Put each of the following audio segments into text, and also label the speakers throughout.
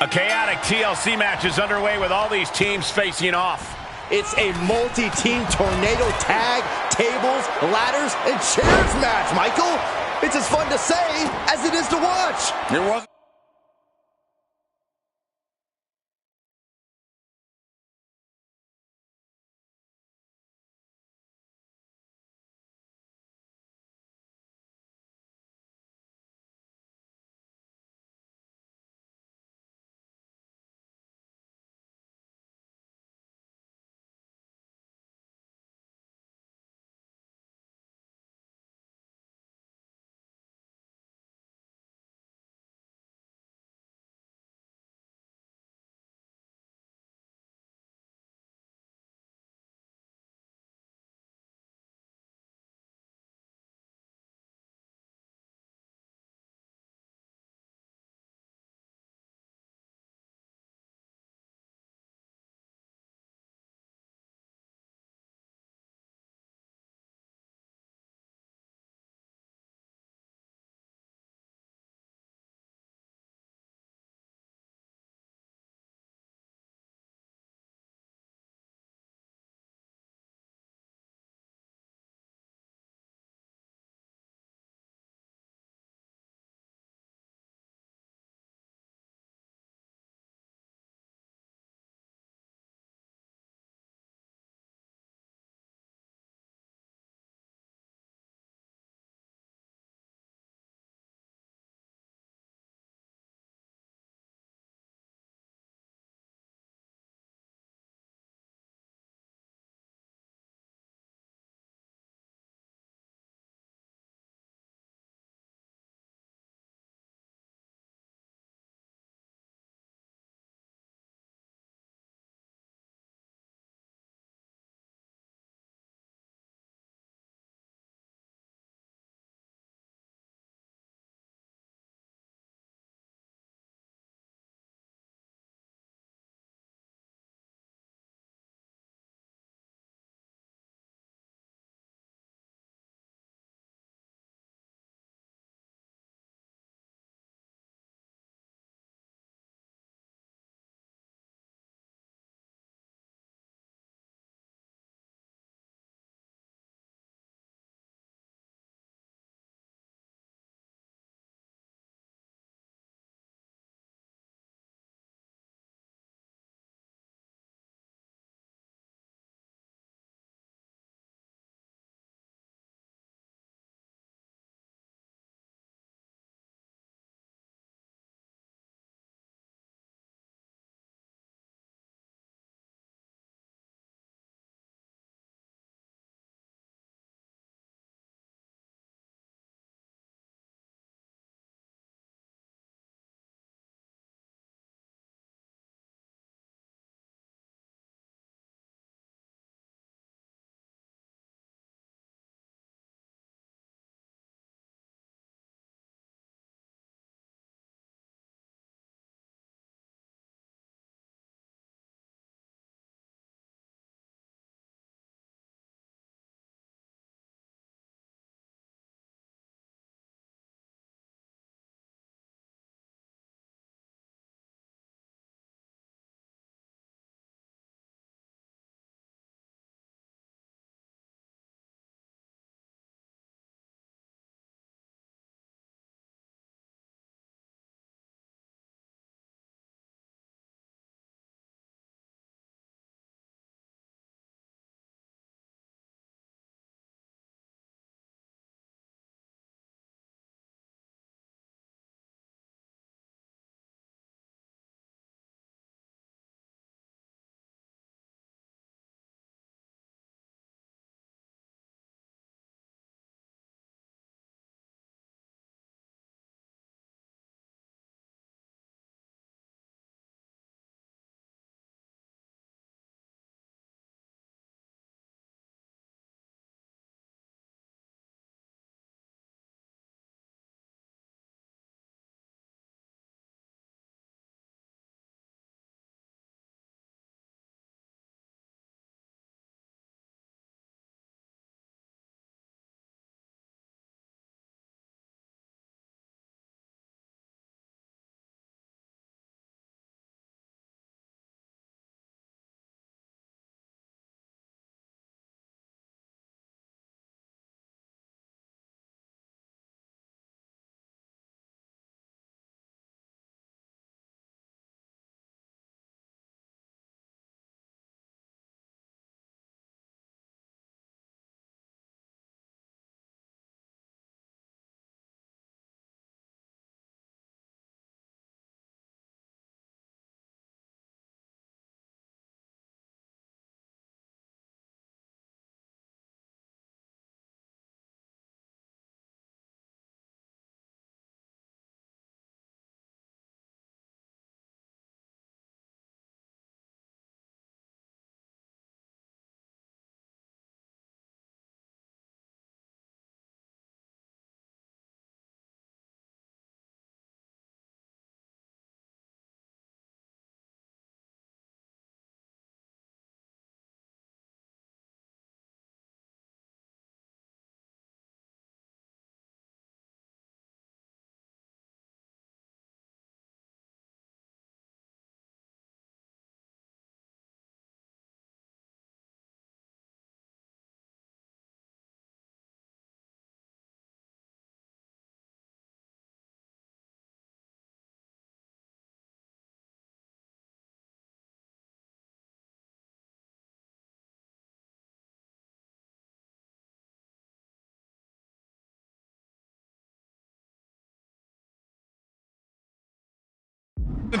Speaker 1: A chaotic TLC match is underway with all these teams facing off.
Speaker 2: It's a multi-team tornado tag, tables, ladders, and chairs match, Michael. It's as fun to say as it is to watch.
Speaker 1: There wasn't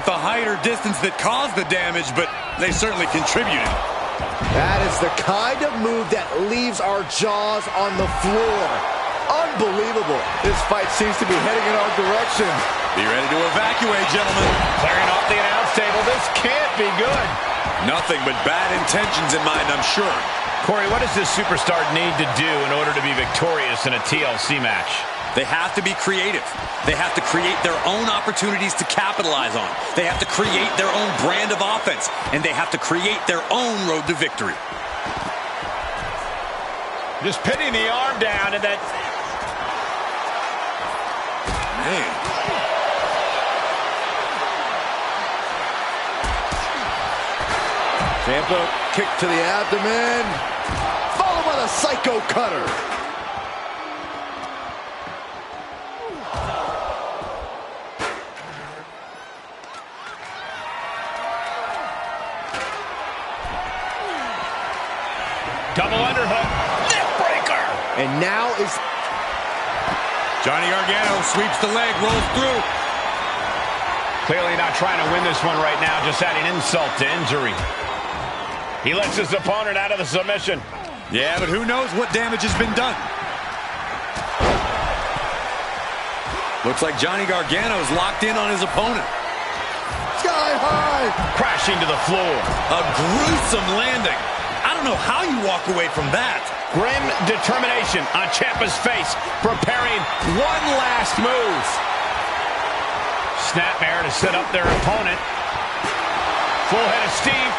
Speaker 3: The height or distance that caused the damage, but they certainly contributed.
Speaker 2: That is the kind of move that leaves our jaws on the floor. Unbelievable.
Speaker 4: This fight seems to be heading in our direction.
Speaker 3: Be ready to evacuate, gentlemen.
Speaker 1: Clearing off the announce table. This can't be good.
Speaker 3: Nothing but bad intentions in mind, I'm sure.
Speaker 1: Corey, what does this superstar need to do in order to be victorious in a TLC match?
Speaker 3: They have to be creative. They have to create their own opportunities to capitalize on. They have to create their own brand of offense. And they have to create their own road to victory.
Speaker 1: Just pinning the arm down and then...
Speaker 3: Man.
Speaker 4: Ciampa, kick to the abdomen.
Speaker 2: Followed by the Psycho Cutter.
Speaker 1: Double underhook. Neck breaker.
Speaker 2: And now is...
Speaker 3: Johnny Gargano sweeps the leg, rolls through.
Speaker 1: Clearly not trying to win this one right now, just adding insult to injury. He lets his opponent out of the submission.
Speaker 3: Yeah, but who knows what damage has been done. Looks like Johnny Gargano's locked in on his opponent.
Speaker 2: Sky high.
Speaker 1: Crashing to the floor.
Speaker 3: A gruesome landing. I don't know how you walk away from that.
Speaker 1: Grim determination on Ciampa's face, preparing one last move. Snapmare to set up their opponent. Full head of steam.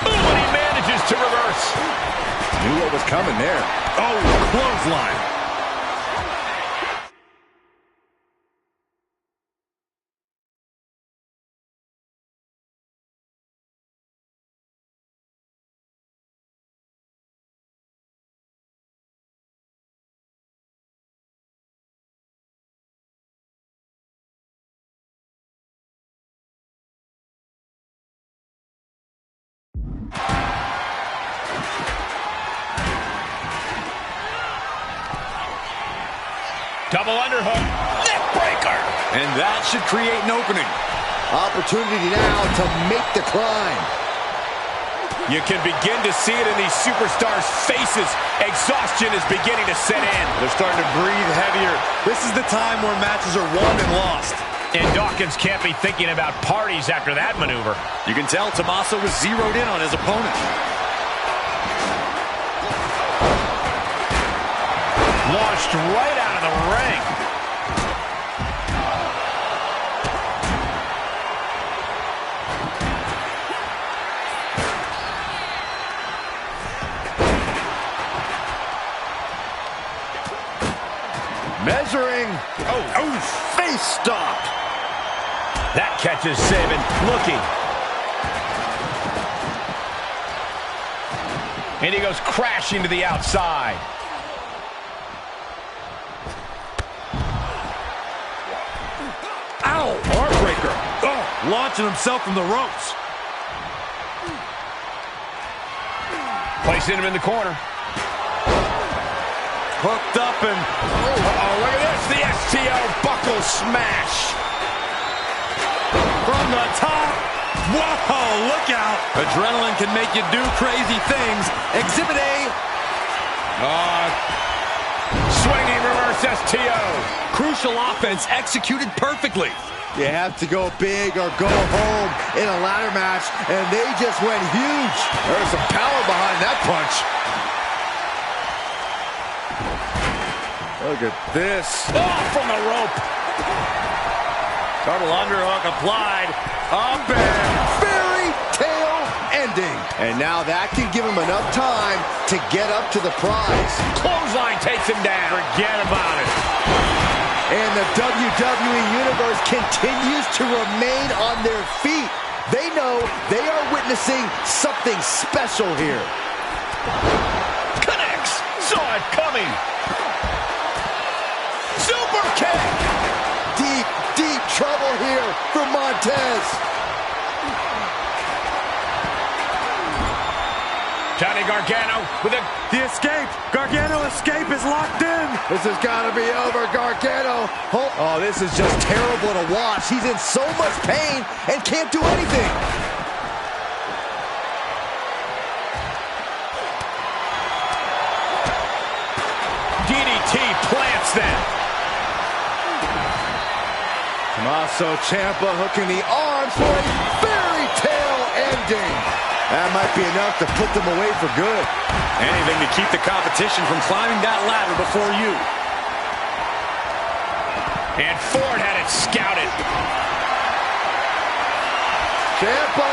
Speaker 1: Ooh, and he manages to reverse.
Speaker 4: Knew what was coming there.
Speaker 3: Oh, clothesline.
Speaker 1: Double underhook. Neck breaker.
Speaker 3: And that should create an opening.
Speaker 2: Opportunity now to make the climb.
Speaker 1: You can begin to see it in these superstars' faces. Exhaustion is beginning to set in.
Speaker 4: They're starting to breathe heavier. This is the time where matches are won and lost.
Speaker 1: And Dawkins can't be thinking about parties after that maneuver.
Speaker 3: You can tell Tommaso was zeroed in on his opponent.
Speaker 1: Launched right out of the ring.
Speaker 4: Measuring.
Speaker 1: Oh,
Speaker 4: Face stop.
Speaker 1: that catch is Saban looking. And he goes crashing to the outside.
Speaker 3: Ow! Heartbreaker. Oh, launching himself from the ropes.
Speaker 1: Placing him in the corner.
Speaker 3: Hooked up and...
Speaker 1: Oh, look at this. The STO buckle smash.
Speaker 3: From the top. Whoa, look out. Adrenaline can make you do crazy things. Exhibit A.
Speaker 1: Swinging reverse STO.
Speaker 3: Crucial offense executed perfectly.
Speaker 2: You have to go big or go home in a ladder match, and they just went huge.
Speaker 4: There's some power behind that punch. Look at this.
Speaker 1: Oh, from the rope.
Speaker 3: Double underhook applied. Up and...
Speaker 2: Fairy tale ending. And now that can give him enough time to get up to the prize.
Speaker 1: Clothesline takes him down.
Speaker 3: Forget about it.
Speaker 2: And the WWE Universe continues to remain on their feet. They know they are witnessing something special here.
Speaker 1: Connects. Saw it coming. Super kick.
Speaker 2: Deep, deep trouble here for Montez.
Speaker 1: Johnny Gargano with
Speaker 4: the escape. Gargano escape is locked in.
Speaker 2: This has got to be over. Gargano. Oh, this is just terrible to watch. He's in so much pain and can't do anything.
Speaker 1: DDT plants them.
Speaker 2: Tommaso Ciampa hooking the arms for a fairy tale ending. That might be enough to put them away for good.
Speaker 3: Anything to keep the competition from climbing that ladder before you.
Speaker 1: And Ford had it scouted.
Speaker 2: Ciampa!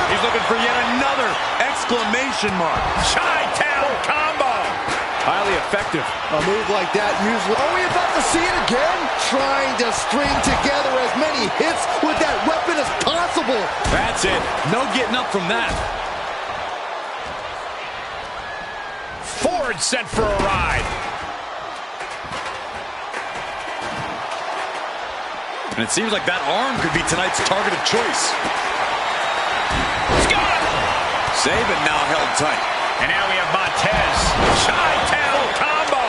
Speaker 4: He's looking for yet another exclamation mark.
Speaker 1: Chi-Town combo.
Speaker 4: Highly effective.
Speaker 2: A move like that usually... Are we about to see it again? Trying to string together as many hits with that weapon as possible.
Speaker 3: That's it. No getting up from that.
Speaker 1: Ford sent for a ride.
Speaker 3: And it seems like that arm could be tonight's target of choice.
Speaker 1: Scott!
Speaker 3: Saban now held tight.
Speaker 1: And now we have Montez. Chi-Town combo.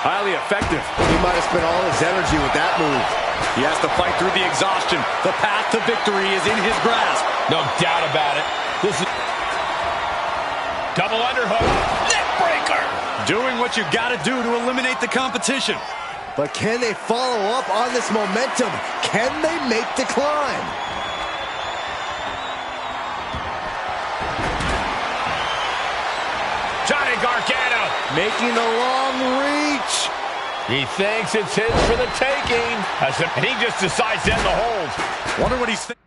Speaker 4: Highly effective.
Speaker 2: He might have spent all his energy with that move.
Speaker 3: He has to fight through the exhaustion. The path to victory is in his grasp.
Speaker 1: No doubt about it. This is double underhook. Neck breaker.
Speaker 3: Doing what you gotta do to eliminate the competition.
Speaker 2: But can they follow up on this momentum? Can they make the climb?
Speaker 1: Johnny Gargano
Speaker 2: Making the long reach.
Speaker 1: He thinks it's his for the taking. And he just decides to end the hold.
Speaker 3: Wonder what he's thinking.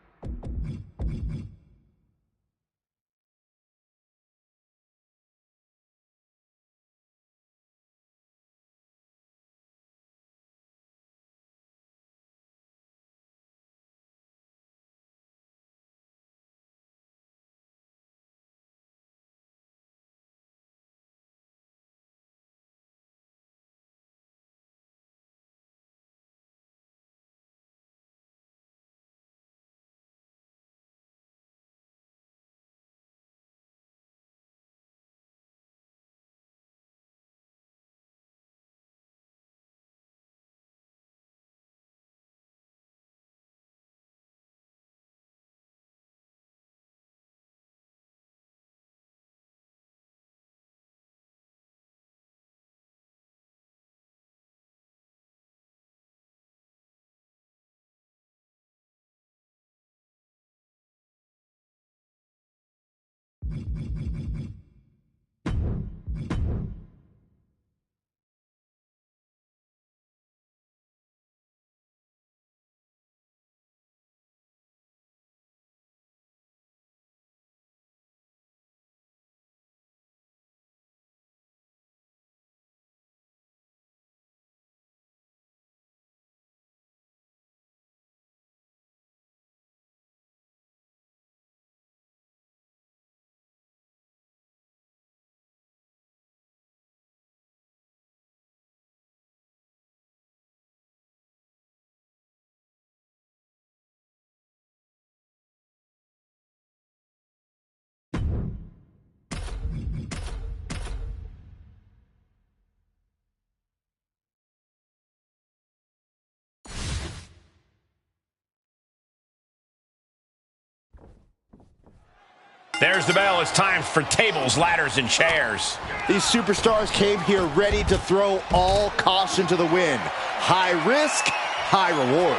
Speaker 1: There's the bell. It's time for tables, ladders, and chairs.
Speaker 2: These superstars came here ready to throw all caution to the wind. High risk, high reward.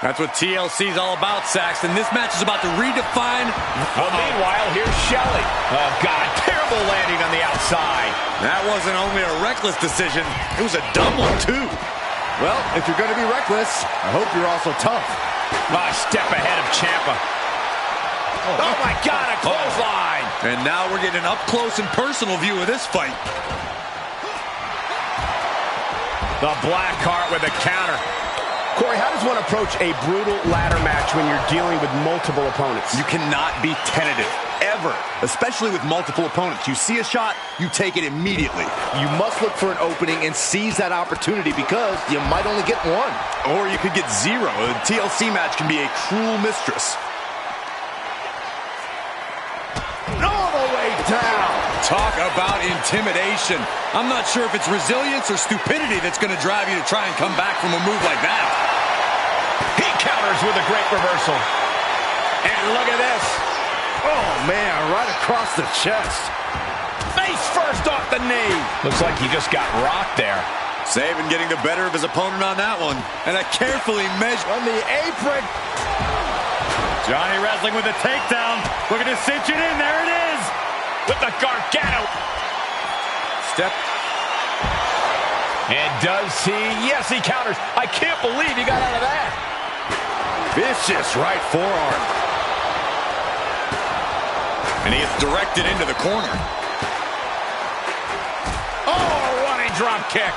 Speaker 3: That's what TLC is all about, Saxton. This match is about to redefine.
Speaker 1: Well, meanwhile, here's Shelley. Oh, God, terrible landing on the outside.
Speaker 3: That wasn't only a reckless decision, it was a dumb one, too.
Speaker 2: Well, if you're going to be reckless, I hope you're also tough.
Speaker 1: A step ahead of Ciampa. Oh, my God, a clothesline.
Speaker 3: And now we're getting an up-close and personal view of this fight.
Speaker 1: The black heart with a counter.
Speaker 5: Corey, how does one approach a brutal ladder match when you're dealing with multiple opponents?
Speaker 6: You cannot be tentative, ever, especially with multiple opponents. You see a shot, you take it immediately.
Speaker 2: You must look for an opening and seize that opportunity because you might only get one.
Speaker 6: Or you could get zero. A TLC match can be a cruel mistress.
Speaker 2: All the way down.
Speaker 3: Talk about intimidation. I'm not sure if it's resilience or stupidity that's going to drive you to try and come back from a move like that.
Speaker 1: He counters with a great reversal. And look at this.
Speaker 2: Oh, man, right across the chest.
Speaker 1: Face first off the knee. Looks like he just got rocked there.
Speaker 3: Saban getting the better of his opponent on that one. And a carefully measured...
Speaker 2: On the apron.
Speaker 4: Johnny wrestling with a takedown. Look at his cinch it in. There it is.
Speaker 1: With the Gargano.
Speaker 3: Step.
Speaker 1: And does he? Yes, he counters. I can't believe he got out of that.
Speaker 2: Vicious right forearm.
Speaker 3: And he is directed into the corner.
Speaker 1: Oh, running drop kick.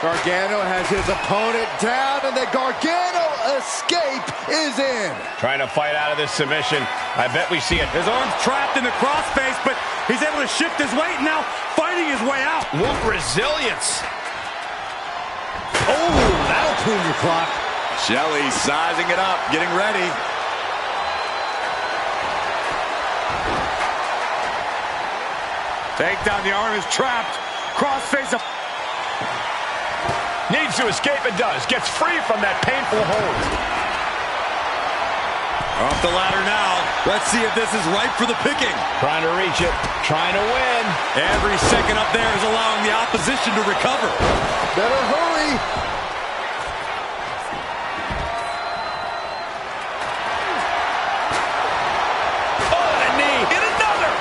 Speaker 2: Gargano has his opponent down, and the Gargano escape is in.
Speaker 1: Trying to fight out of this submission. I bet we see it.
Speaker 4: His arm's trapped in the crossface, but he's able to shift his weight, now fighting his way out.
Speaker 1: What resilience.
Speaker 2: Oh, that'll clean your clock.
Speaker 3: Shelley sizing it up, getting ready.
Speaker 4: Takedown, the arm is trapped. Crossface up.
Speaker 1: Needs to escape and does. Gets free from that painful hold.
Speaker 3: Off the ladder now. Let's see if this is ripe for the picking.
Speaker 1: Trying to reach it. Trying to win.
Speaker 3: Every second up there is allowing the opposition to recover.
Speaker 2: Better hurry.
Speaker 1: Oh, and a knee. And another.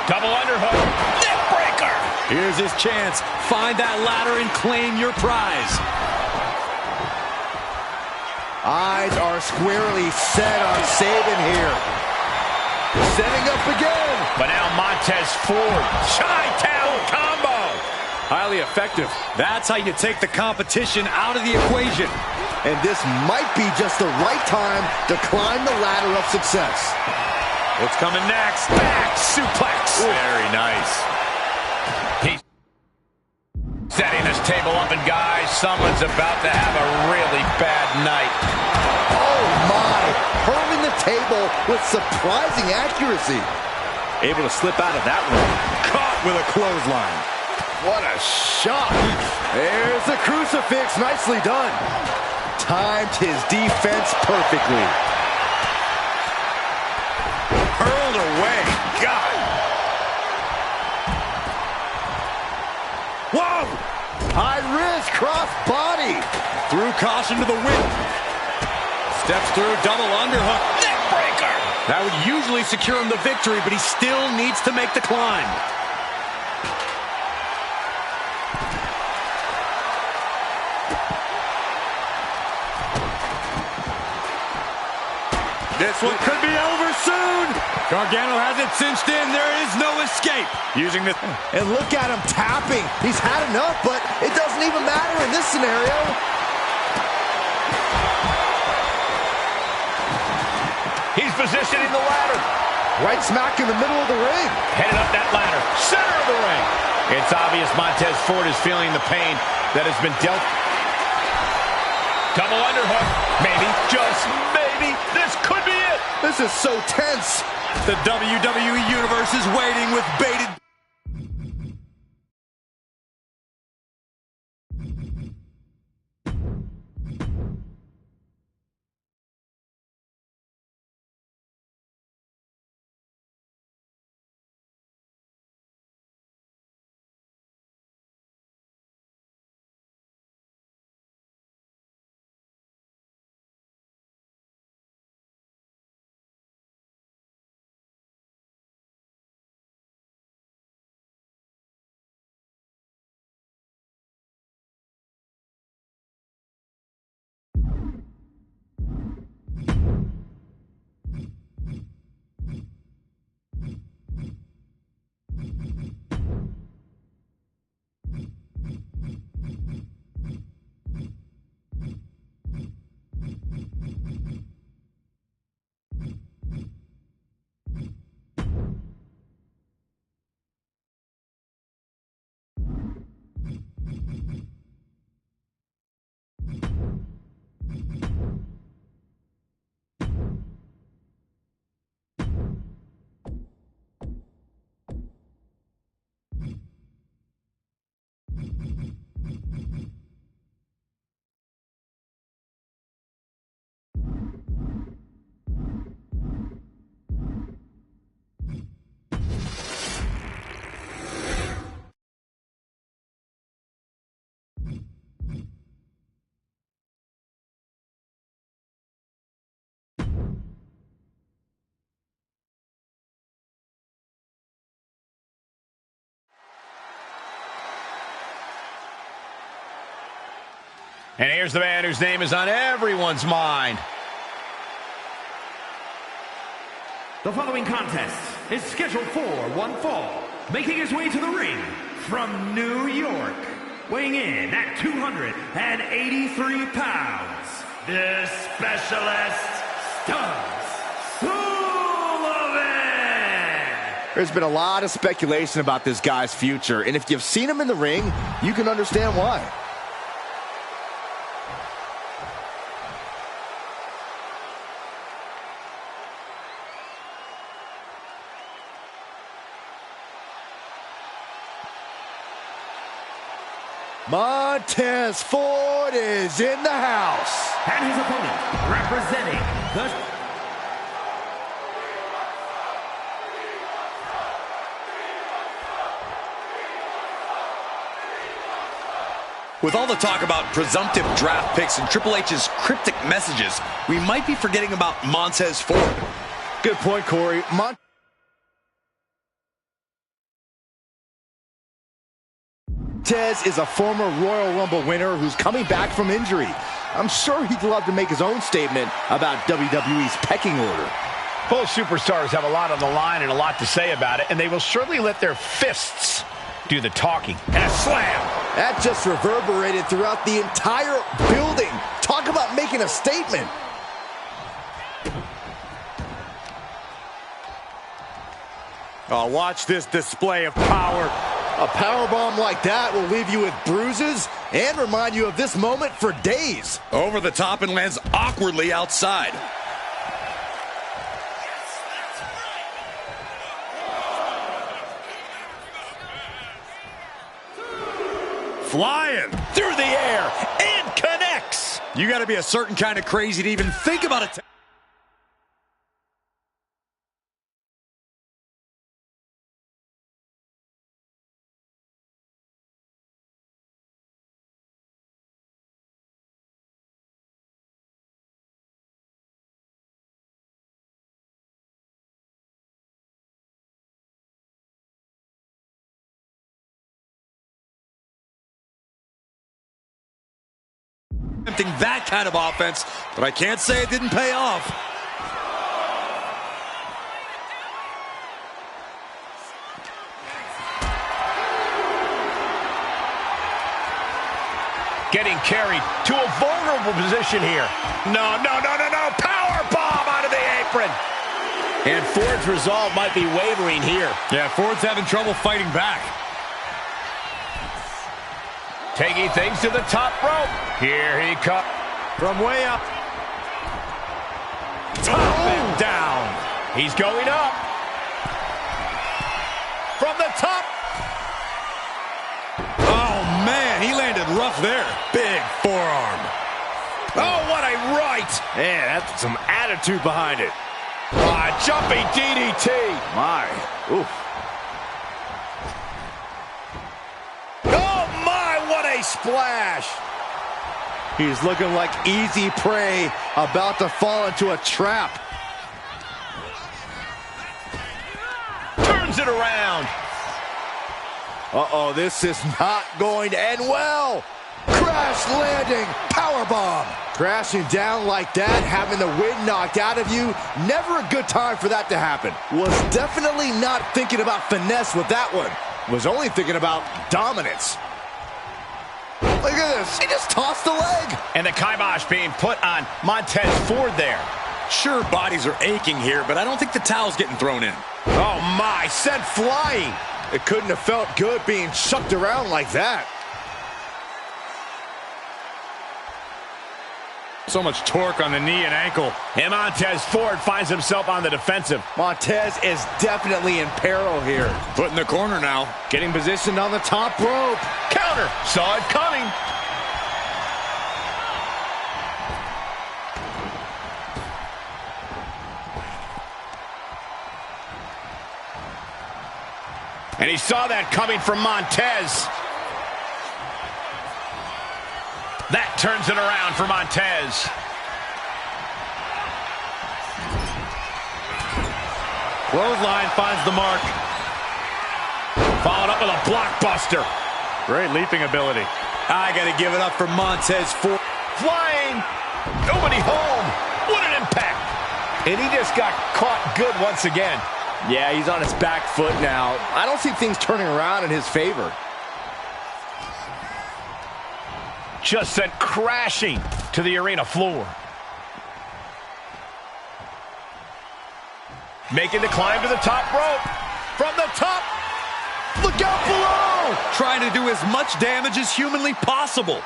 Speaker 1: Double underhook. Neck breaker.
Speaker 3: Here's his chance. Find that ladder and claim your prize.
Speaker 2: Eyes are squarely set on Saban here. Setting up again.
Speaker 1: But now Montez Ford. Chi-Town combo.
Speaker 3: Highly effective. That's how you take the competition out of the equation.
Speaker 2: And this might be just the right time to climb the ladder of success.
Speaker 3: What's coming next?
Speaker 1: Back suplex.
Speaker 3: Very nice.
Speaker 1: He's setting this table up, and guys, someone's about to have a really bad night.
Speaker 2: Oh, my. Hurling the table with surprising accuracy.
Speaker 3: Able to slip out of that one. Caught with a clothesline.
Speaker 2: What a shot. There's the crucifix. Nicely done. Timed his defense perfectly.
Speaker 3: Hurled away. God.
Speaker 2: Whoa! High risk, cross body.
Speaker 3: Threw caution to the wind. Steps through, double underhook.
Speaker 1: Neck breaker.
Speaker 3: That would usually secure him the victory, but he still needs to make the climb. This one could be over soon. Gargano has it cinched in. There is no escape. Using this.
Speaker 2: And look at him tapping. He's had enough, but it doesn't even matter in this scenario.
Speaker 1: He's positioning the ladder.
Speaker 2: Right smack in the middle of the ring.
Speaker 1: Headed up that ladder. Center of the ring. It's obvious Montez Ford is feeling the pain that has been dealt. Double underhook. Maybe, just maybe, this could be it.
Speaker 2: This is so tense.
Speaker 3: The WWE Universe is waiting with bated
Speaker 1: And here's the man whose name is on everyone's mind.
Speaker 7: The following contest is scheduled for one fall. Making his way to the ring from New York, weighing in at 283 pounds, the Specialist Stubbs Sullivan.
Speaker 2: There's been a lot of speculation about this guy's future, and if you've seen him in the ring, you can understand why. Montez Ford is in the house.
Speaker 7: And his opponent, representing the...
Speaker 3: With all the talk about presumptive draft picks and Triple H's cryptic messages, we might be forgetting about Montez Ford.
Speaker 2: Good point, Corey. Montez is a former Royal Rumble winner who's coming back from injury. I'm sure he'd love to make his own statement about WWE's pecking order.
Speaker 1: Both superstars have a lot on the line and a lot to say about it, and they will surely let their fists do the talking. And a slam.
Speaker 2: That just reverberated throughout the entire building. Talk about making a statement.
Speaker 4: Oh, watch this display of power.
Speaker 2: A powerbomb like that will leave you with bruises and remind you of this moment for days.
Speaker 3: Over the top and lands awkwardly outside.
Speaker 4: Flying
Speaker 1: Through the air and connects.
Speaker 3: You got to be a certain kind of crazy to even think about it. Attempting that kind of offense, but I can't say it didn't pay off.
Speaker 1: Getting carried to a vulnerable position here. No. Power bomb out of the apron. And Ford's resolve might be wavering here.
Speaker 4: Yeah, Ford's having trouble fighting back.
Speaker 1: Taking things to the top rope. Here he comes.
Speaker 4: From way up. Top and down.
Speaker 1: He's going up. From the top.
Speaker 3: Oh, man, he landed rough there. Big forearm.
Speaker 1: Oh, what a right.
Speaker 4: Man, that's some attitude behind it.
Speaker 1: Jumping DDT.
Speaker 4: My. Oof.
Speaker 1: Oh, my, what a splash.
Speaker 2: He's looking like easy prey, about to fall into a trap.
Speaker 1: Turns it around.
Speaker 2: Uh-oh, this is not going to end well. Crash landing, powerbomb. Crashing down like that, having the wind knocked out of you, never a good time for that to happen. Was definitely not thinking about finesse with that one. Was only thinking about dominance. Look at this, he just tossed the leg.
Speaker 1: And the kibosh being put on Montez Ford there.
Speaker 3: Sure, bodies are aching here, but I don't think the towel's getting thrown in.
Speaker 1: Oh, my, sent flying.
Speaker 2: It couldn't have felt good being chucked around like that.
Speaker 4: So much torque on the knee and ankle.
Speaker 1: And Montez Ford finds himself on the defensive.
Speaker 2: Montez is definitely in peril here.
Speaker 3: Put in the corner now.
Speaker 2: Getting positioned on the top rope.
Speaker 1: Counter. Saw it coming. And he saw that coming from Montez. That turns it around for Montez.
Speaker 4: Clothesline finds the mark.
Speaker 1: Followed up with a blockbuster.
Speaker 4: Great leaping ability.
Speaker 3: I gotta give it up for Montez Ford.
Speaker 1: Flying. Nobody home. What an impact. And he just got caught good once again.
Speaker 2: Yeah, he's on his back foot now. I don't see things turning around in his favor.
Speaker 1: Just sent crashing to the arena floor. Making the climb to the top rope. From the top. Look out below.
Speaker 3: Trying to do as much damage as humanly possible.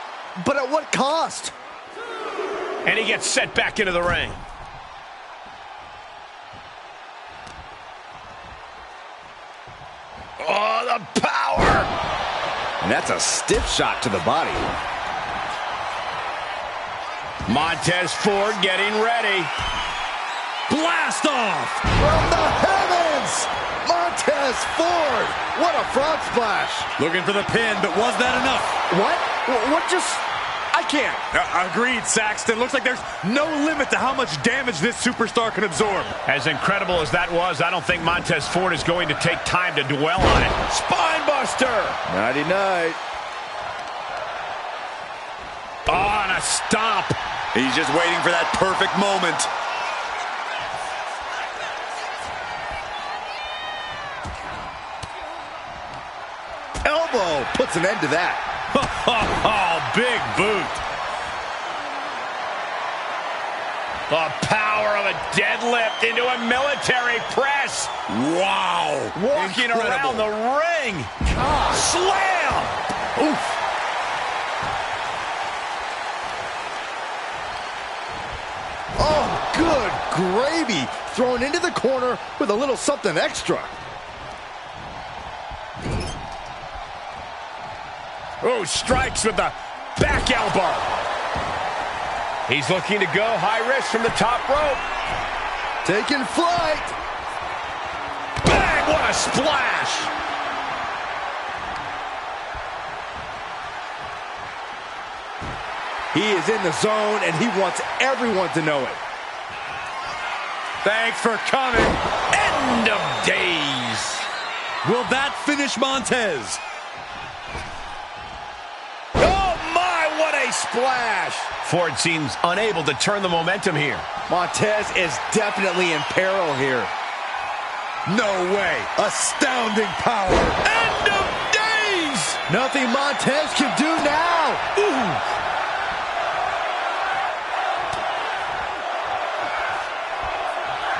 Speaker 2: But at what cost?
Speaker 1: And he gets set back into the ring. Oh, the power.
Speaker 2: And that's a stiff shot to the body.
Speaker 1: Montez Ford getting ready.
Speaker 3: Blast off!
Speaker 2: From the heavens! Montez Ford! What a frog splash!
Speaker 3: Looking for the pin, but was that enough?
Speaker 2: What just... I can't.
Speaker 3: Agreed, Saxton. Looks like there's no limit to how much damage this superstar can absorb.
Speaker 1: As incredible as that was, I don't think Montez Ford is going to take time to dwell on it. Spinebuster!
Speaker 2: Nighty-night.
Speaker 1: Oh, and a stomp.
Speaker 3: He's just waiting for that perfect moment.
Speaker 2: Elbow puts an end to that.
Speaker 1: Oh, big boot. The power of a deadlift into a military press.
Speaker 3: Wow.
Speaker 1: Walking around the ring. God. Slam. Oof.
Speaker 2: Oh, good gravy. Thrown into the corner with a little something extra.
Speaker 1: Oh, strikes with the back elbow. He's looking to go high risk from the top rope.
Speaker 2: Taking flight.
Speaker 1: Bang, what a splash.
Speaker 2: He is in the zone, and he wants everyone to know it.
Speaker 3: Thanks for coming.
Speaker 1: End of days.
Speaker 3: Will that finish Montez?
Speaker 1: What a splash! Ford seems unable to turn the momentum here.
Speaker 2: Montez is definitely in peril here.
Speaker 3: No way. Astounding power.
Speaker 1: End of days!
Speaker 2: Nothing Montez can do now.
Speaker 1: Ooh.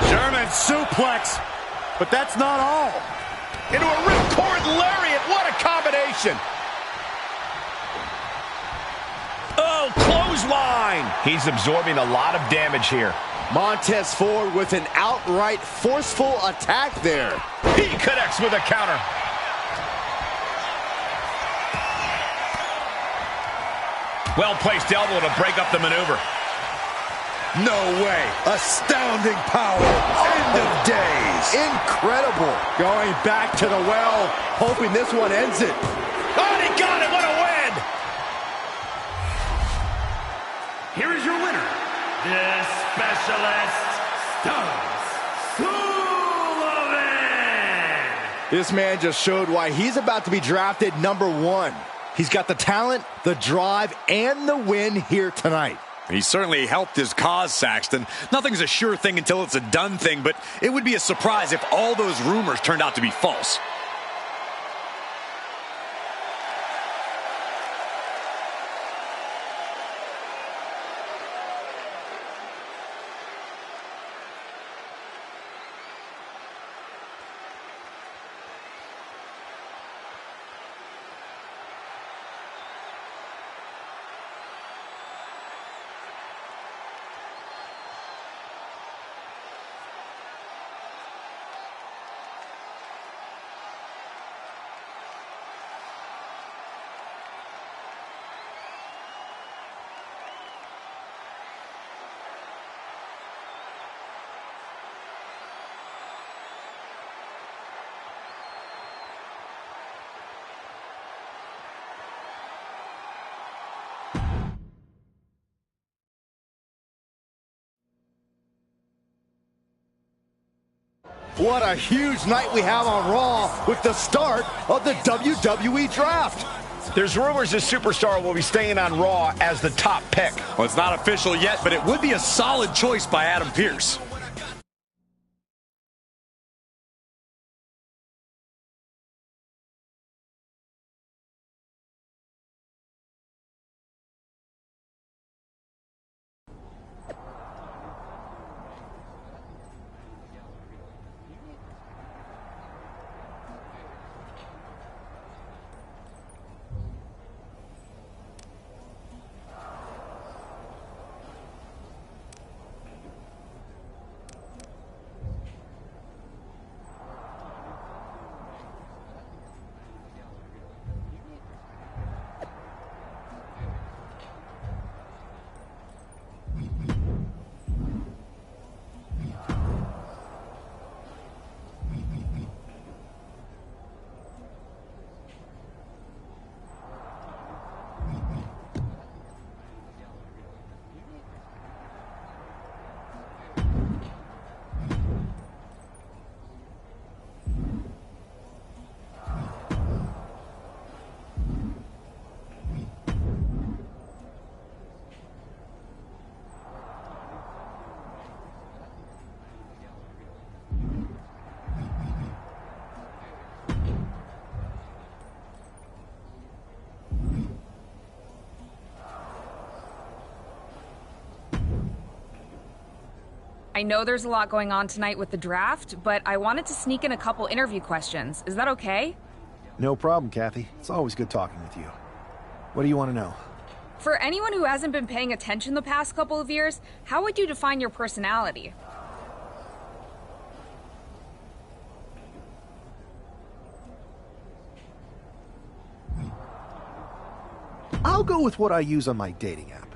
Speaker 3: German suplex. But that's not all.
Speaker 1: Into a ripcord lariat. What a combination. Oh, clothesline. He's absorbing a lot of damage here.
Speaker 2: Montez Ford with an outright forceful attack there.
Speaker 1: He connects with a counter. Well-placed elbow to break up the maneuver.
Speaker 3: No way. Astounding power. End of days.
Speaker 2: Incredible. Going back to the well, hoping this one ends it.
Speaker 1: Oh, he got it. What a win.
Speaker 7: Here is your winner, the Specialist Sullivan.
Speaker 2: This man just showed why he's about to be drafted #1. He's got the talent, the drive, and the win here tonight.
Speaker 3: He certainly helped his cause, Saxton. Nothing's a sure thing until it's a done thing, but it would be a surprise if all those rumors turned out to be false.
Speaker 2: What a huge night we have on Raw with the start of the WWE Draft.
Speaker 1: There's rumors this superstar will be staying on Raw as the top pick.
Speaker 3: Well, it's not official yet, but it would be a solid choice by Adam Pearce.
Speaker 8: I know there's a lot going on tonight with the draft, but I wanted to sneak in a couple interview questions. Is that okay?
Speaker 9: No problem, Kathy. It's always good talking with you. What do you want to know?
Speaker 8: For anyone who hasn't been paying attention the past couple of years, how would you define your personality?
Speaker 9: I'll go with what I use on my dating app.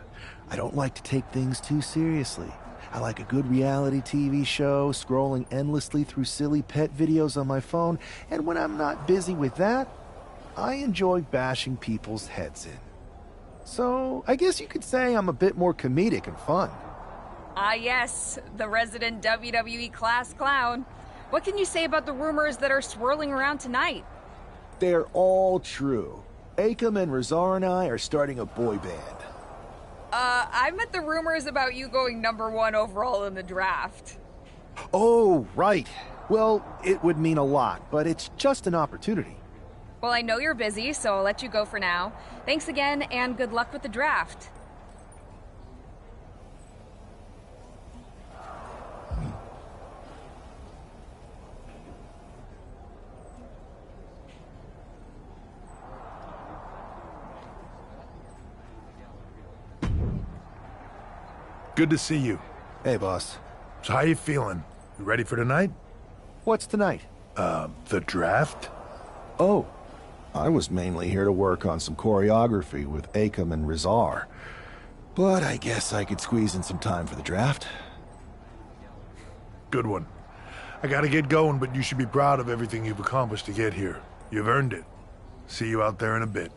Speaker 9: I don't like to take things too seriously. I like a good reality TV show, scrolling endlessly through silly pet videos on my phone, and when I'm not busy with that, I enjoy bashing people's heads in. So, I guess you could say I'm a bit more comedic and fun.
Speaker 8: Ah yes, the resident WWE class clown. What can you say about the rumors that are swirling around tonight?
Speaker 9: They're all true. Akam and Razar and I are starting a boy band.
Speaker 8: I meant the rumors about you going #1 overall in the draft.
Speaker 9: Oh, right. Well, it would mean a lot, but it's just an opportunity.
Speaker 8: Well, I know you're busy, so I'll let you go for now. Thanks again, and good luck with the draft.
Speaker 10: Good to see you.
Speaker 9: Hey, boss.
Speaker 10: So how you feeling? You ready for tonight?
Speaker 9: What's tonight?
Speaker 10: The draft?
Speaker 9: Oh, I was mainly here to work on some choreography with Akam and Razar. But I guess I could squeeze in some time for the draft.
Speaker 10: Good one. I gotta get going, but you should be proud of everything you've accomplished to get here. You've earned it. See you out there in a bit.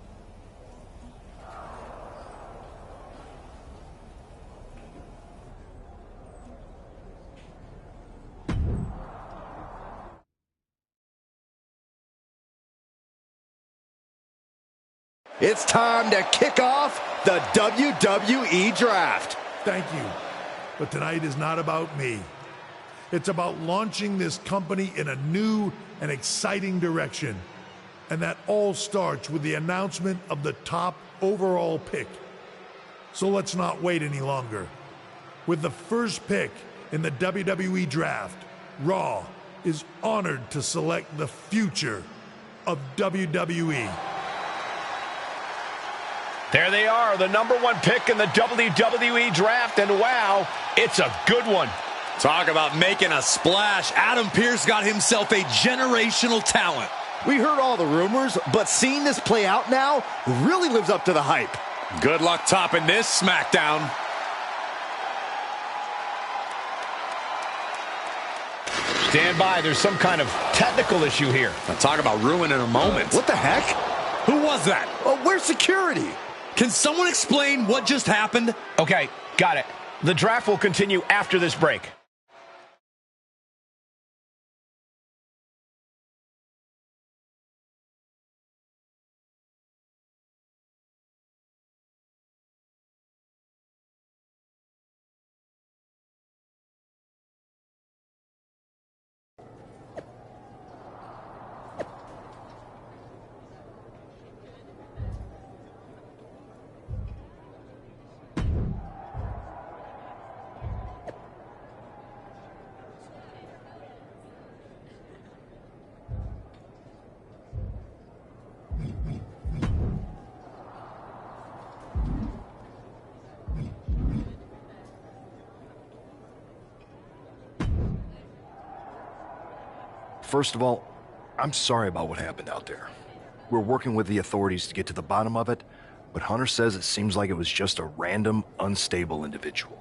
Speaker 2: It's time to kick off the WWE Draft.
Speaker 10: Thank you. But tonight is not about me. It's about launching this company in a new and exciting direction. And that all starts with the announcement of the top overall pick. So let's not wait any longer. With the first pick in the WWE Draft, Raw is honored to select the future of WWE.
Speaker 1: There they are, the #1 pick in the WWE Draft, and wow, it's a good one.
Speaker 3: Talk about making a splash. Adam Pearce got himself a generational talent.
Speaker 2: We heard all the rumors, but seeing this play out now really lives up to the hype.
Speaker 3: Good luck topping this SmackDown.
Speaker 1: Stand by, there's some kind of technical issue here.
Speaker 3: Now talk about ruining a moment.
Speaker 2: What the heck?
Speaker 3: Who was that?
Speaker 2: Where's security?
Speaker 3: Can someone explain what just happened?
Speaker 1: Okay, got it. The draft will continue after this break.
Speaker 11: First of all, I'm sorry about what happened out there. We're working with the authorities to get to the bottom of it, but Hunter says it seems like it was just a random, unstable individual.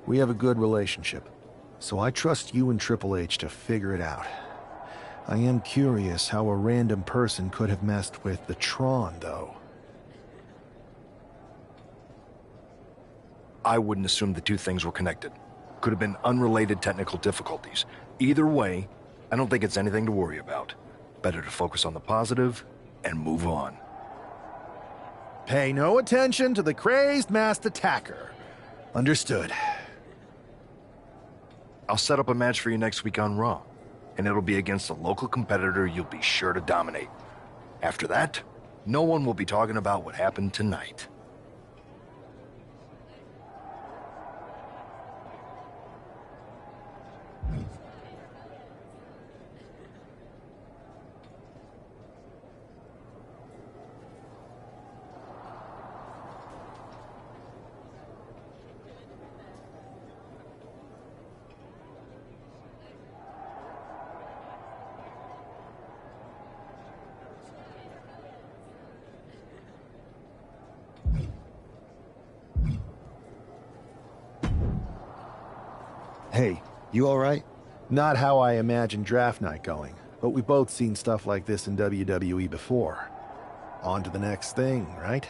Speaker 9: We have a good relationship, so I trust you and Triple H to figure it out. I am curious how a random person could have messed with the Tron, though.
Speaker 11: I wouldn't assume the two things were connected. Could have been unrelated technical difficulties. Either way, I don't think it's anything to worry about. Better to focus on the positive and move on.
Speaker 9: Pay no attention to the crazed masked attacker. Understood.
Speaker 11: I'll set up a match for you next week on Raw, and it'll be against a local competitor you'll be sure to dominate. After that, no one will be talking about what happened tonight.
Speaker 9: Hey, you alright? Not how I imagined draft night going, but we've both seen stuff like this in WWE before. On to the next thing, right?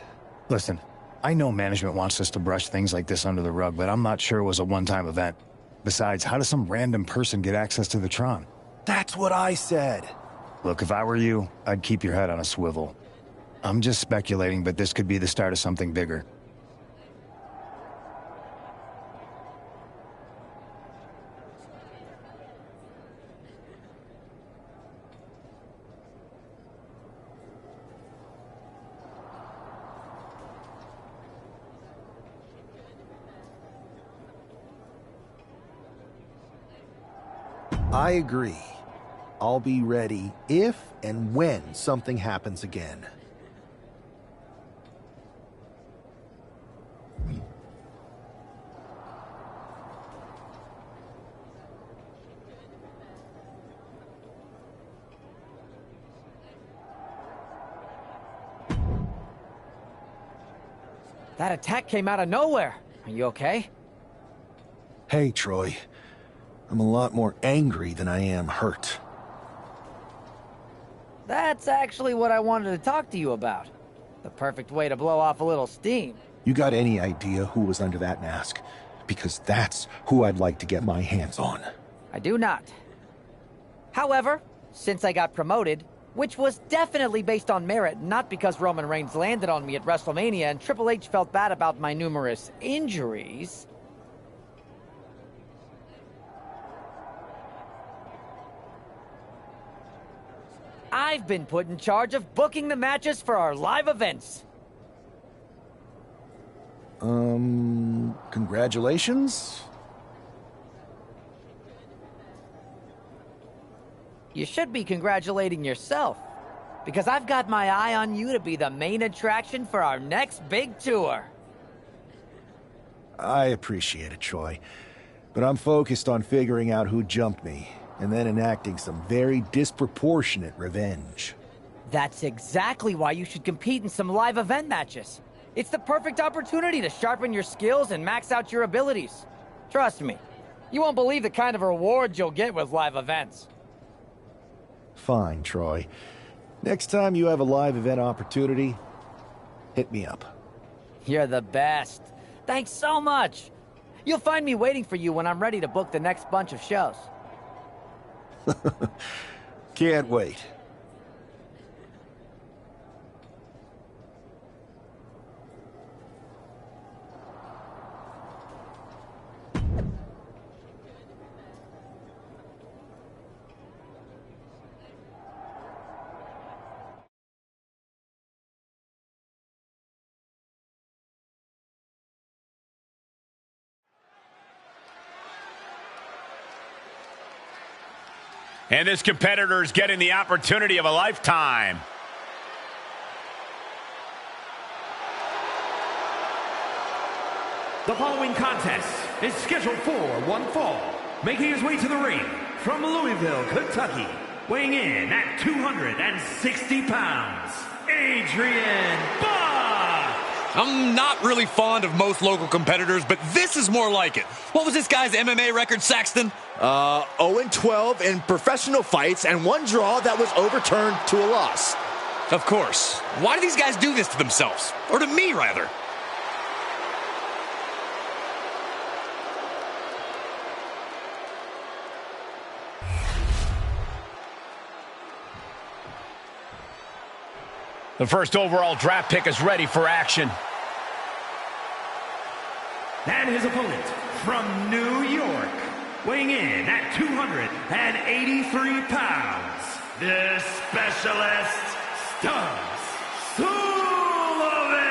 Speaker 12: Listen, I know management wants us to brush things like this under the rug, but I'm not sure it was a one-time event. Besides, how does some random person get access to the Tron?
Speaker 9: That's what I said.
Speaker 12: Look, if I were you, I'd keep your head on a swivel. I'm just speculating, but this could be the start of something bigger.
Speaker 9: I agree. I'll be ready if and when something happens again.
Speaker 13: That attack came out of nowhere. Are you okay?
Speaker 9: Hey, Troy. I'm a lot more angry than I am hurt.
Speaker 13: That's actually what I wanted to talk to you about. The perfect way to blow off a little steam.
Speaker 9: You got any idea who was under that mask? Because that's who I'd like to get my hands on.
Speaker 13: I do not. However, since I got promoted, which was definitely based on merit, not because Roman Reigns landed on me at WrestleMania and Triple H felt bad about my numerous injuries, I've been put in charge of booking the matches for our live events.
Speaker 9: Congratulations?
Speaker 13: You should be congratulating yourself, because I've got my eye on you to be the main attraction for our next big tour.
Speaker 9: I appreciate it, Troy, but I'm focused on figuring out who jumped me, and then enacting some very disproportionate revenge.
Speaker 13: That's exactly why you should compete in some live event matches. It's the perfect opportunity to sharpen your skills and max out your abilities. Trust me, you won't believe the kind of rewards you'll get with live events.
Speaker 9: Fine, Troy. Next time you have a live event opportunity, hit me up.
Speaker 13: You're the best. Thanks so much. You'll find me waiting for you when I'm ready to book the next bunch of shows.
Speaker 9: Can't wait.
Speaker 1: And this competitor is getting the opportunity of a lifetime.
Speaker 7: The following contest is scheduled for one fall. Making his way to the ring from Louisville, Kentucky, weighing in at 260 pounds, Adrian Bach!
Speaker 3: I'm not really fond of most local competitors, but this is more like it. What was this guy's MMA record, Saxton?
Speaker 2: 0-12 in professional fights and one draw that was overturned to a loss.
Speaker 3: Of course. Why do these guys do this to themselves? Or to me, rather?
Speaker 1: The first overall draft pick is ready for action.
Speaker 7: And his opponent from New York, weighing in at 283 pounds, the specialist, Stubbs Sullivan!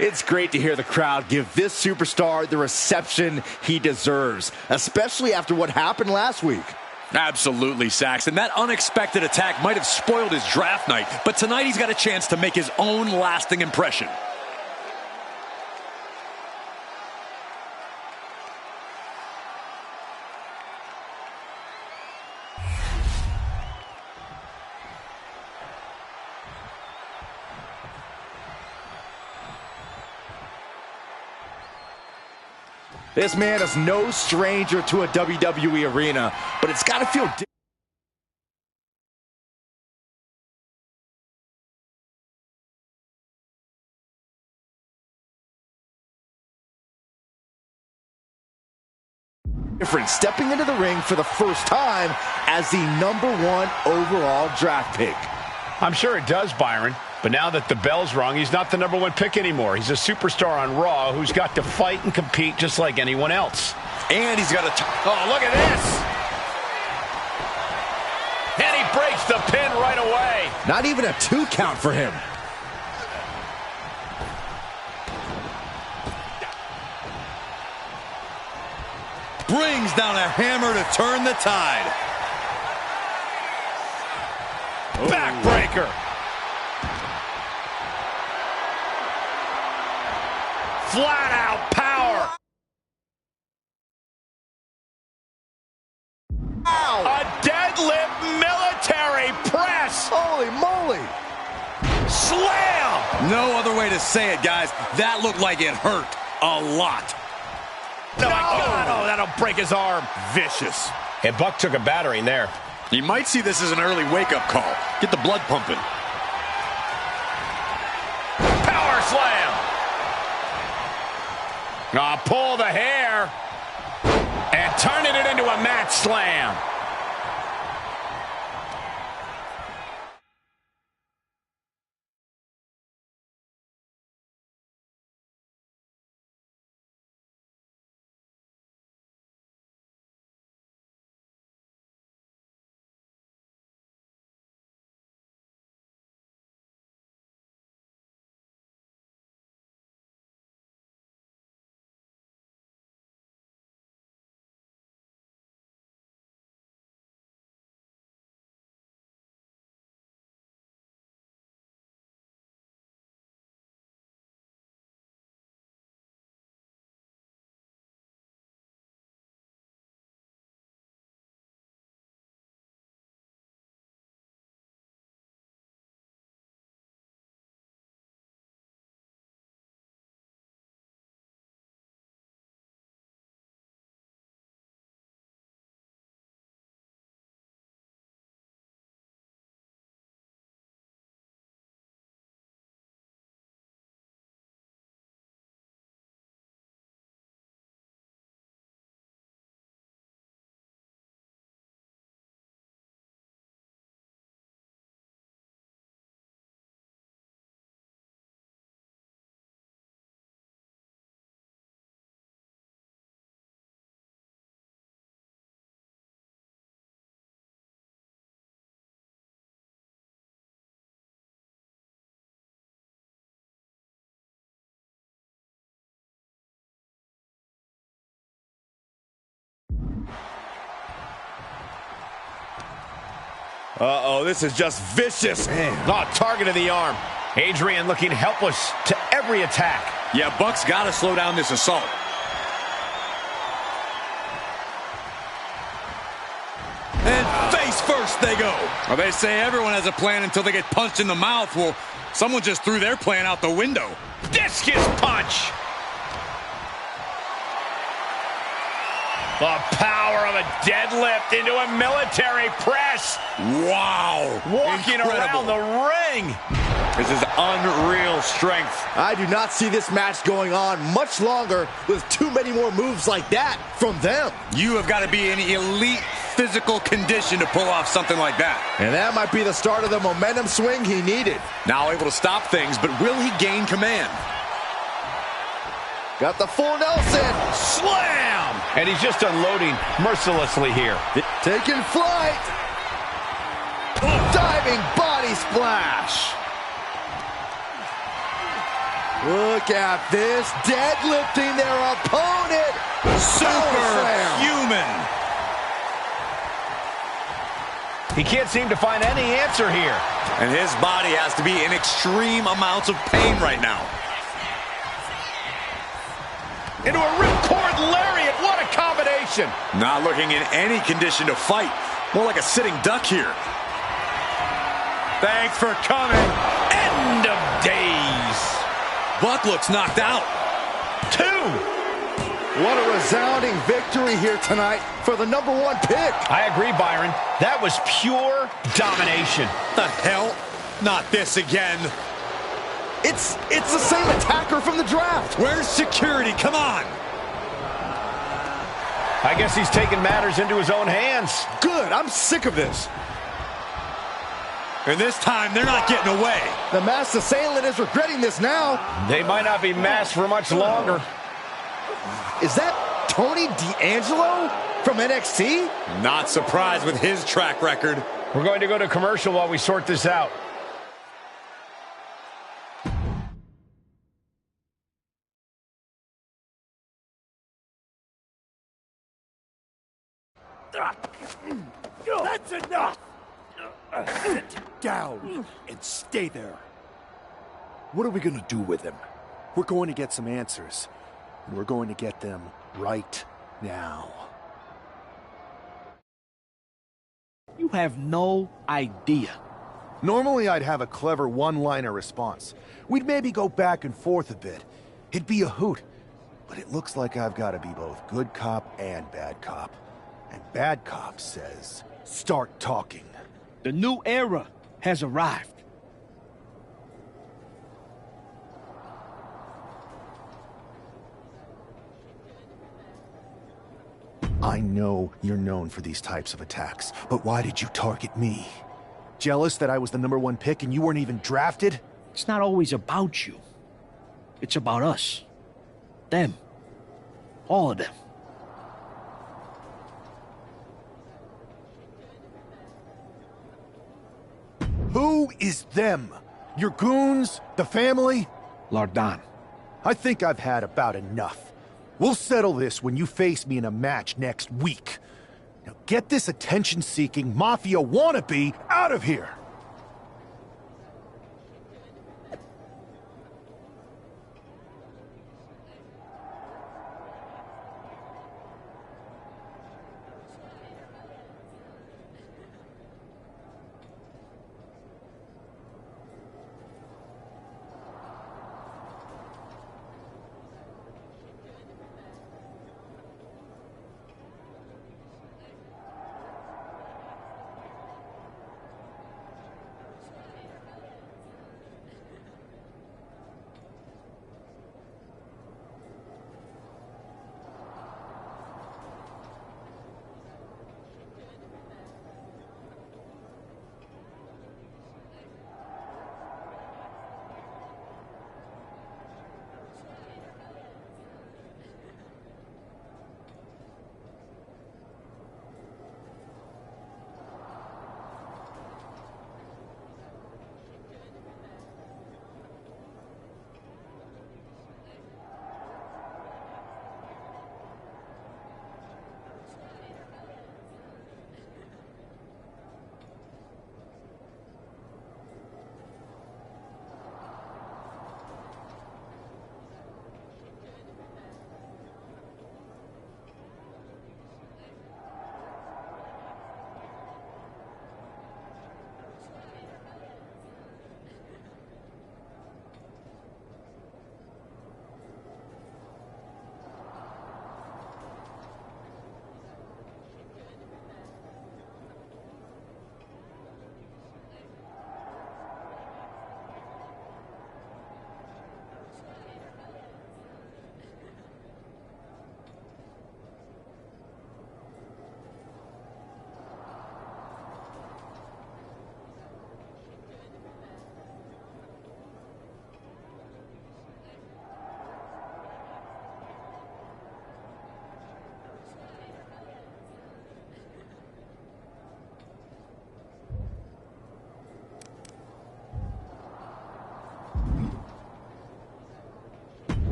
Speaker 2: It's great to hear the crowd give this superstar the reception he deserves, especially after what happened last week.
Speaker 3: Absolutely, Saxton. That unexpected attack might have spoiled his draft night, but tonight he's got a chance to make his own lasting impression.
Speaker 2: This man is no stranger to a WWE arena, but it's got to feel different stepping into the ring for the first time as the #1 overall draft pick.
Speaker 1: I'm sure it does, Byron. But now that the bell's rung, he's not the #1 pick anymore. He's a superstar on Raw who's got to fight and compete just like anyone else.
Speaker 3: And he's got a...
Speaker 1: Oh, look at this! And he breaks the pin right away.
Speaker 2: Not even a 2 count for him.
Speaker 3: brings down a hammer to turn the tide.
Speaker 1: Backbreaker. Flat out power.
Speaker 2: Ow.
Speaker 1: A deadlift military press.
Speaker 2: Holy moly.
Speaker 1: Slam.
Speaker 3: No other way to say it, guys. That looked like it hurt a lot.
Speaker 1: Oh, my God. Oh, that'll break his arm. Vicious. And Buck took a battering there.
Speaker 3: You might see this as an early wake-up call. Get the blood pumping.
Speaker 1: Power slam. Pull the hair. And turning it into a mat slam.
Speaker 2: Uh-oh, this is just vicious.
Speaker 1: Target of the arm. Adrian looking helpless to every attack.
Speaker 3: Yeah, Buck's got to slow down this assault. And face first they go. Well, they say everyone has a plan until they get punched in the mouth. Well, someone just threw their plan out the window.
Speaker 1: Discus punch. The power of a deadlift into a military press.
Speaker 3: Wow.
Speaker 1: Walking around the ring.
Speaker 4: This is unreal strength.
Speaker 2: I do not see this match going on much longer with too many more moves like that from them.
Speaker 3: You have got to be in elite physical condition to pull off something like that.
Speaker 2: And that might be the start of the momentum swing he needed.
Speaker 3: Now able to stop things, but will he gain command?
Speaker 2: Got the full Nelson.
Speaker 1: Slam! And he's just unloading mercilessly here.
Speaker 2: Taking flight. Diving body splash. Look at this, deadlifting their opponent.
Speaker 3: Superhuman.
Speaker 1: He can't seem to find any answer here.
Speaker 3: And his body has to be in extreme amounts of pain right now.
Speaker 1: Into a ripcord lariat, what a combination.
Speaker 3: Not looking in any condition to fight. More like a sitting duck here.
Speaker 4: Thanks for coming.
Speaker 1: End of days.
Speaker 3: Buck looks knocked out.
Speaker 1: 2.
Speaker 2: What a resounding victory here tonight for the #1 pick.
Speaker 1: I agree, Byron. That was pure domination.
Speaker 3: The hell? Not this again.
Speaker 2: It's the same attacker from the draft.
Speaker 3: Where's security? Come on.
Speaker 1: I guess he's taking matters into his own hands.
Speaker 2: Good, I'm sick of this.
Speaker 3: And this time, they're not getting away.
Speaker 2: The masked assailant is regretting this now.
Speaker 1: They might not be masked for much longer.
Speaker 2: Is that Tony D'Angelo from NXT?
Speaker 3: Not surprised with his track record.
Speaker 1: We're going to go to commercial while we sort this out.
Speaker 14: That's enough! Sit down and stay there.
Speaker 9: What are we going to do with him? We're going to get some answers. And we're going to get them right now.
Speaker 14: You have no idea.
Speaker 9: Normally I'd have a clever one-liner response. We'd maybe go back and forth a bit. It'd be a hoot. But it looks like I've got to be both good cop and bad cop. And bad cop says, start talking.
Speaker 14: The new era has arrived.
Speaker 9: I know you're known for these types of attacks, but why did you target me? Jealous that I was the #1 pick and you weren't even drafted?
Speaker 14: It's not always about you. It's about us. Them. All of them.
Speaker 9: Who is them? Your goons? The family?
Speaker 14: Lardan.
Speaker 9: I think I've had about enough. We'll settle this when you face me in a match next week. Now get this attention-seeking mafia wannabe out of here!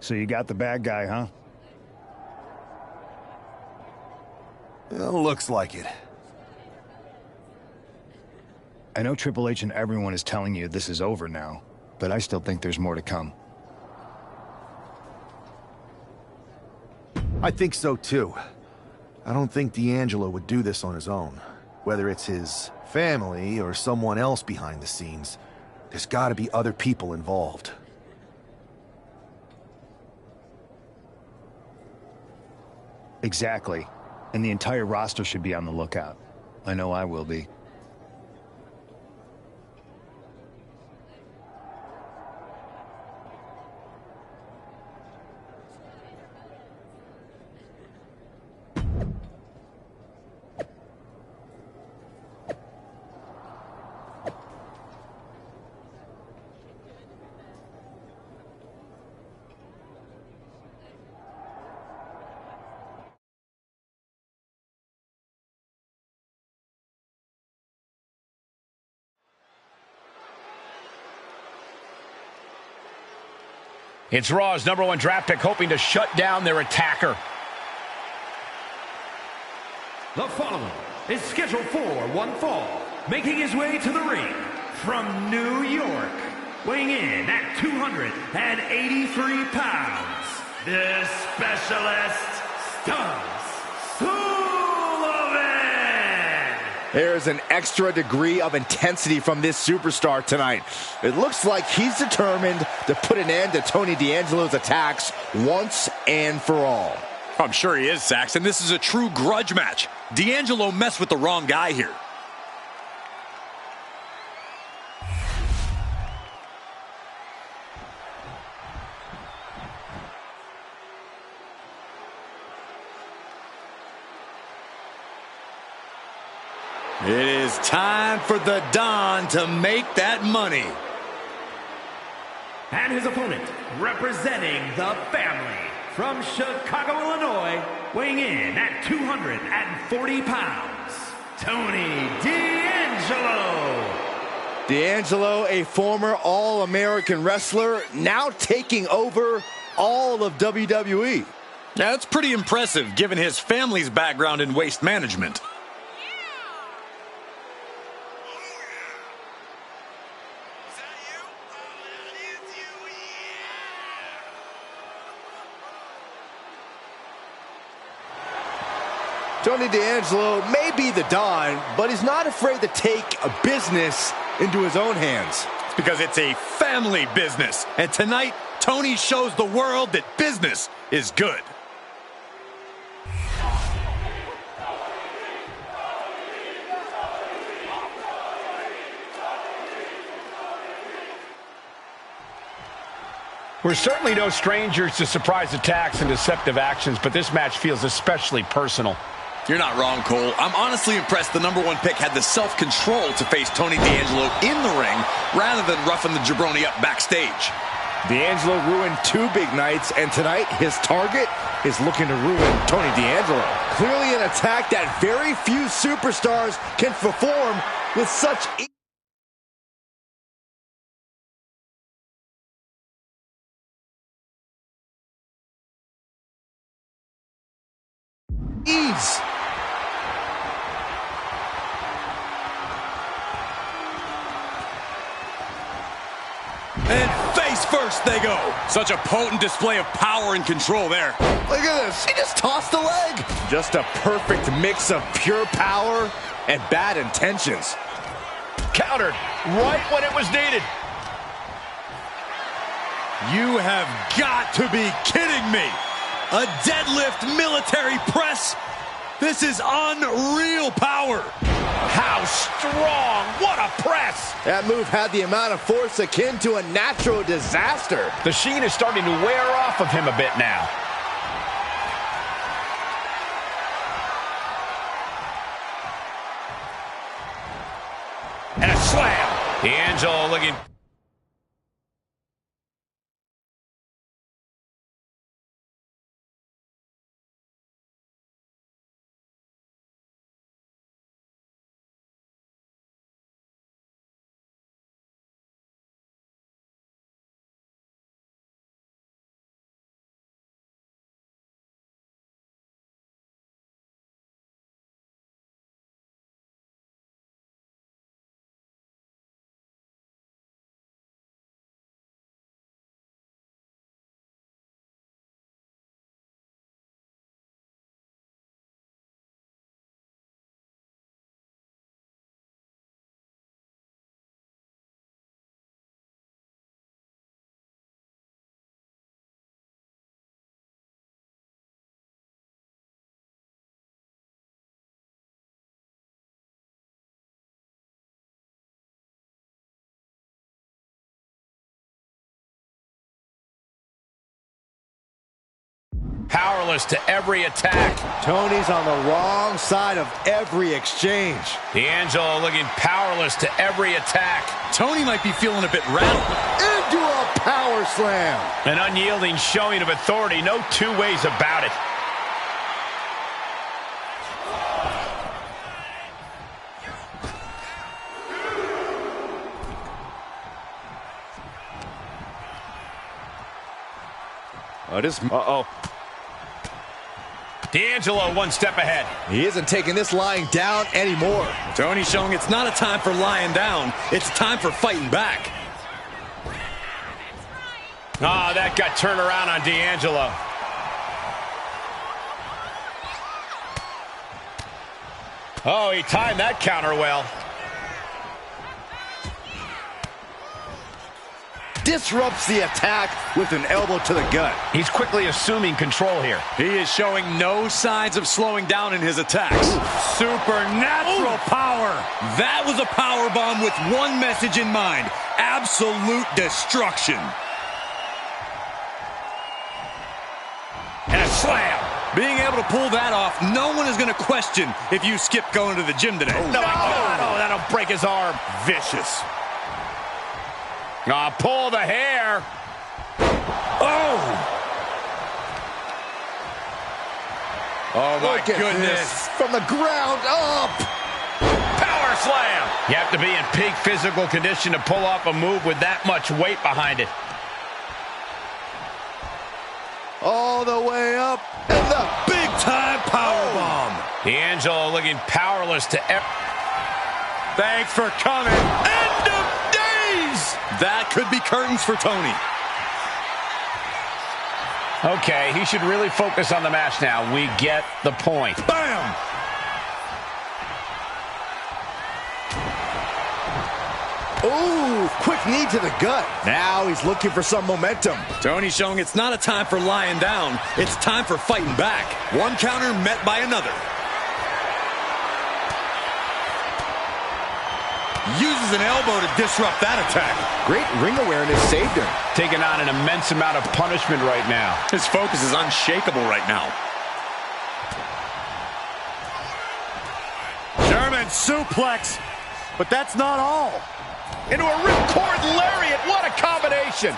Speaker 12: So you got the bad guy, huh?
Speaker 9: Well, looks like it.
Speaker 12: I know Triple H and everyone is telling you this is over now, but I still think there's more to come.
Speaker 9: I think so, too. I don't think D'Angelo would do this on his own. Whether it's his family or someone else behind the scenes, there's got to be other people involved.
Speaker 12: Exactly. And the entire roster should be on the lookout. I know I will be.
Speaker 1: It's Raw's #1 draft pick hoping to shut down their attacker.
Speaker 7: The following is scheduled for one fall, making his way to the ring from New York, weighing in at 283 pounds, the Specialist Stubbs Sullivan.
Speaker 2: There's an extra degree of intensity from this superstar tonight. It looks like he's determined to put an end to Tony D'Angelo's attacks once and for all.
Speaker 3: I'm sure he is, Saxon. This is a true grudge match. D'Angelo messed with the wrong guy here. It is time for the Don to make that money.
Speaker 7: And his opponent, representing the family, from Chicago, Illinois, weighing in at 240 pounds, Tony D'Angelo.
Speaker 2: D'Angelo, a former All-American wrestler, now taking over all of WWE.
Speaker 3: Yeah, that's pretty impressive, given his family's background in waste management.
Speaker 2: Tony D'Angelo may be the Don, but he's not afraid to take a business into his own hands.
Speaker 3: It's because it's a family business. And tonight, Tony shows the world that business is good.
Speaker 1: We're certainly no strangers to surprise attacks and deceptive actions, but this match feels especially personal.
Speaker 3: You're not wrong, Cole. I'm honestly impressed the #1 pick had the self-control to face Tony D'Angelo in the ring rather than roughing the jabroni up backstage.
Speaker 2: D'Angelo ruined 2 big nights, and tonight his target is looking to ruin Tony D'Angelo. Clearly an attack that very few superstars can perform with such ease.
Speaker 3: And face first they go. Such a potent display of power and control there.
Speaker 2: Look at this. He just tossed the leg. Just a perfect mix of pure power and bad intentions.
Speaker 1: Countered right when it was needed.
Speaker 3: You have got to be kidding me. A deadlift military press? This is unreal power.
Speaker 1: How strong. What a press.
Speaker 2: That move had the amount of force akin to a natural disaster.
Speaker 1: The sheen is starting to wear off of him a bit now. And a slam. D'Angelo looking Powerless to every attack.
Speaker 2: Tony's on the wrong side of every exchange.
Speaker 1: D'Angelo looking powerless to every attack.
Speaker 3: Tony might be feeling a bit rattled.
Speaker 2: Into a power slam.
Speaker 1: An unyielding showing of authority, no two ways about it.
Speaker 2: Uh-oh.
Speaker 1: D'Angelo one step ahead.
Speaker 2: He isn't taking this lying down anymore.
Speaker 3: Tony showing it's not a time for lying down. It's time for fighting back.
Speaker 1: Ah, that got turned around on D'Angelo. Oh, he timed that counter well.
Speaker 2: Disrupts the attack with an elbow to the gut.
Speaker 1: He's quickly assuming control here.
Speaker 3: He is showing no signs of slowing down in his attacks.
Speaker 4: Supernatural power.
Speaker 3: That was a power bomb with one message in mind: absolute destruction.
Speaker 1: And a slam.
Speaker 3: Being able to pull that off, no one is going to question if you skip going to the gym today.
Speaker 1: Oh, no, oh, that'll break his arm.
Speaker 2: Vicious.
Speaker 1: Pull the hair.
Speaker 3: Oh! Oh, my goodness.
Speaker 2: From the ground up.
Speaker 1: Power slam. You have to be in peak physical condition to pull off a move with that much weight behind it.
Speaker 2: All the way up. And the big-time powerbomb.
Speaker 1: D'Angelo looking powerless to
Speaker 4: Thanks for coming.
Speaker 3: End of days! That could be curtains for Tony.
Speaker 1: Okay, he should really focus on the match now. We get the point.
Speaker 3: Bam!
Speaker 2: Ooh, quick knee to the gut. Now he's looking for some momentum.
Speaker 3: Tony showing it's not a time for lying down. It's time for fighting back. One counter met by another. Uses an elbow to disrupt that attack.
Speaker 2: Great ring awareness saved him.
Speaker 1: Taking on an immense amount of punishment right now.
Speaker 3: His focus is unshakable right now.
Speaker 4: German suplex. But that's not all.
Speaker 1: Into a ripcord lariat. What a combination.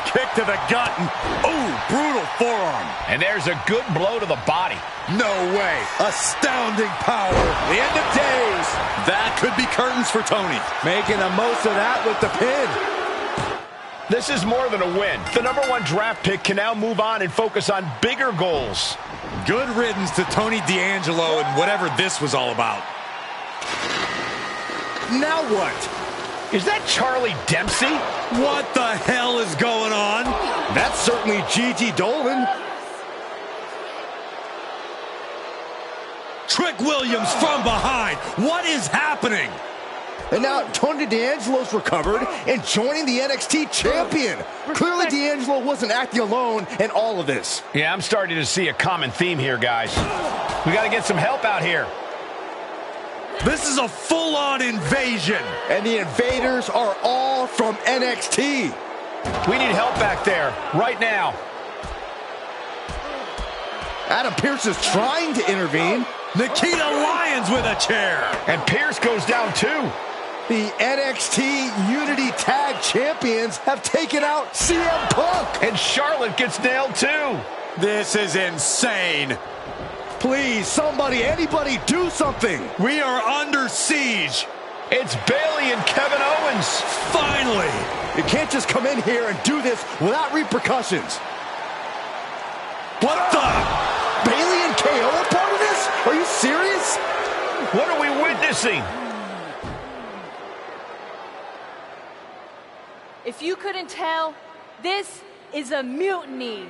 Speaker 4: Kick to the gut. Ooh, brutal forearm.
Speaker 1: And there's a good blow to the body.
Speaker 2: No way. Astounding power. The end of days.
Speaker 3: That could be curtains for Tony.
Speaker 2: Making the most of that with the pin.
Speaker 1: This is more than a win. The #1 draft pick can now move on and focus on bigger goals.
Speaker 3: Good riddance to Tony D'Angelo and whatever this was all about.
Speaker 2: Now what?
Speaker 1: Is that Charlie Dempsey?
Speaker 3: What the hell is going on?
Speaker 2: That's certainly Gigi Dolan.
Speaker 3: Trick Williams from behind. What is happening?
Speaker 2: And now Tony D'Angelo's recovered and joining the NXT champion. Clearly D'Angelo wasn't acting alone in all of this.
Speaker 1: Yeah, I'm starting to see a common theme here, guys. We got to get some help out here.
Speaker 3: This is a full-on invasion.
Speaker 2: And the invaders are all from NXT.
Speaker 1: We need help back there, right now.
Speaker 2: Adam Pearce is trying to intervene.
Speaker 3: Nikita Lyons with a chair.
Speaker 1: And Pearce goes down too.
Speaker 2: The NXT Unity Tag Champions have taken out CM Punk.
Speaker 1: And Charlotte gets nailed too.
Speaker 3: This is insane.
Speaker 2: Please, somebody, anybody, do something.
Speaker 3: We are under siege.
Speaker 1: It's Bayley and Kevin Owens.
Speaker 3: Finally.
Speaker 2: You can't just come in here and do this without repercussions.
Speaker 3: What the?
Speaker 2: Bayley and KO are part of this? Are you serious?
Speaker 1: What are we witnessing?
Speaker 15: If you couldn't tell, this is a mutiny.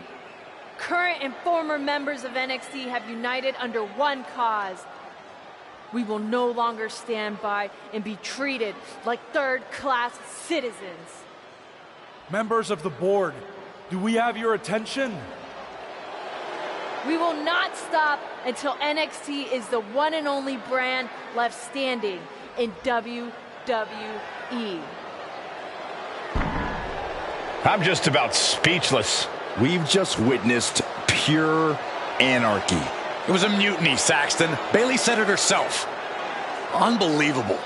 Speaker 15: Current and former members of NXT have united under one cause. We will no longer stand by and be treated like third-class citizens.
Speaker 16: Members of the board, do we have your attention?
Speaker 15: We will not stop until NXT is the one and only brand left standing in WWE.
Speaker 1: I'm just about speechless.
Speaker 6: We've just witnessed pure anarchy.
Speaker 3: It was a mutiny, Saxton. Bayley said it herself. Unbelievable.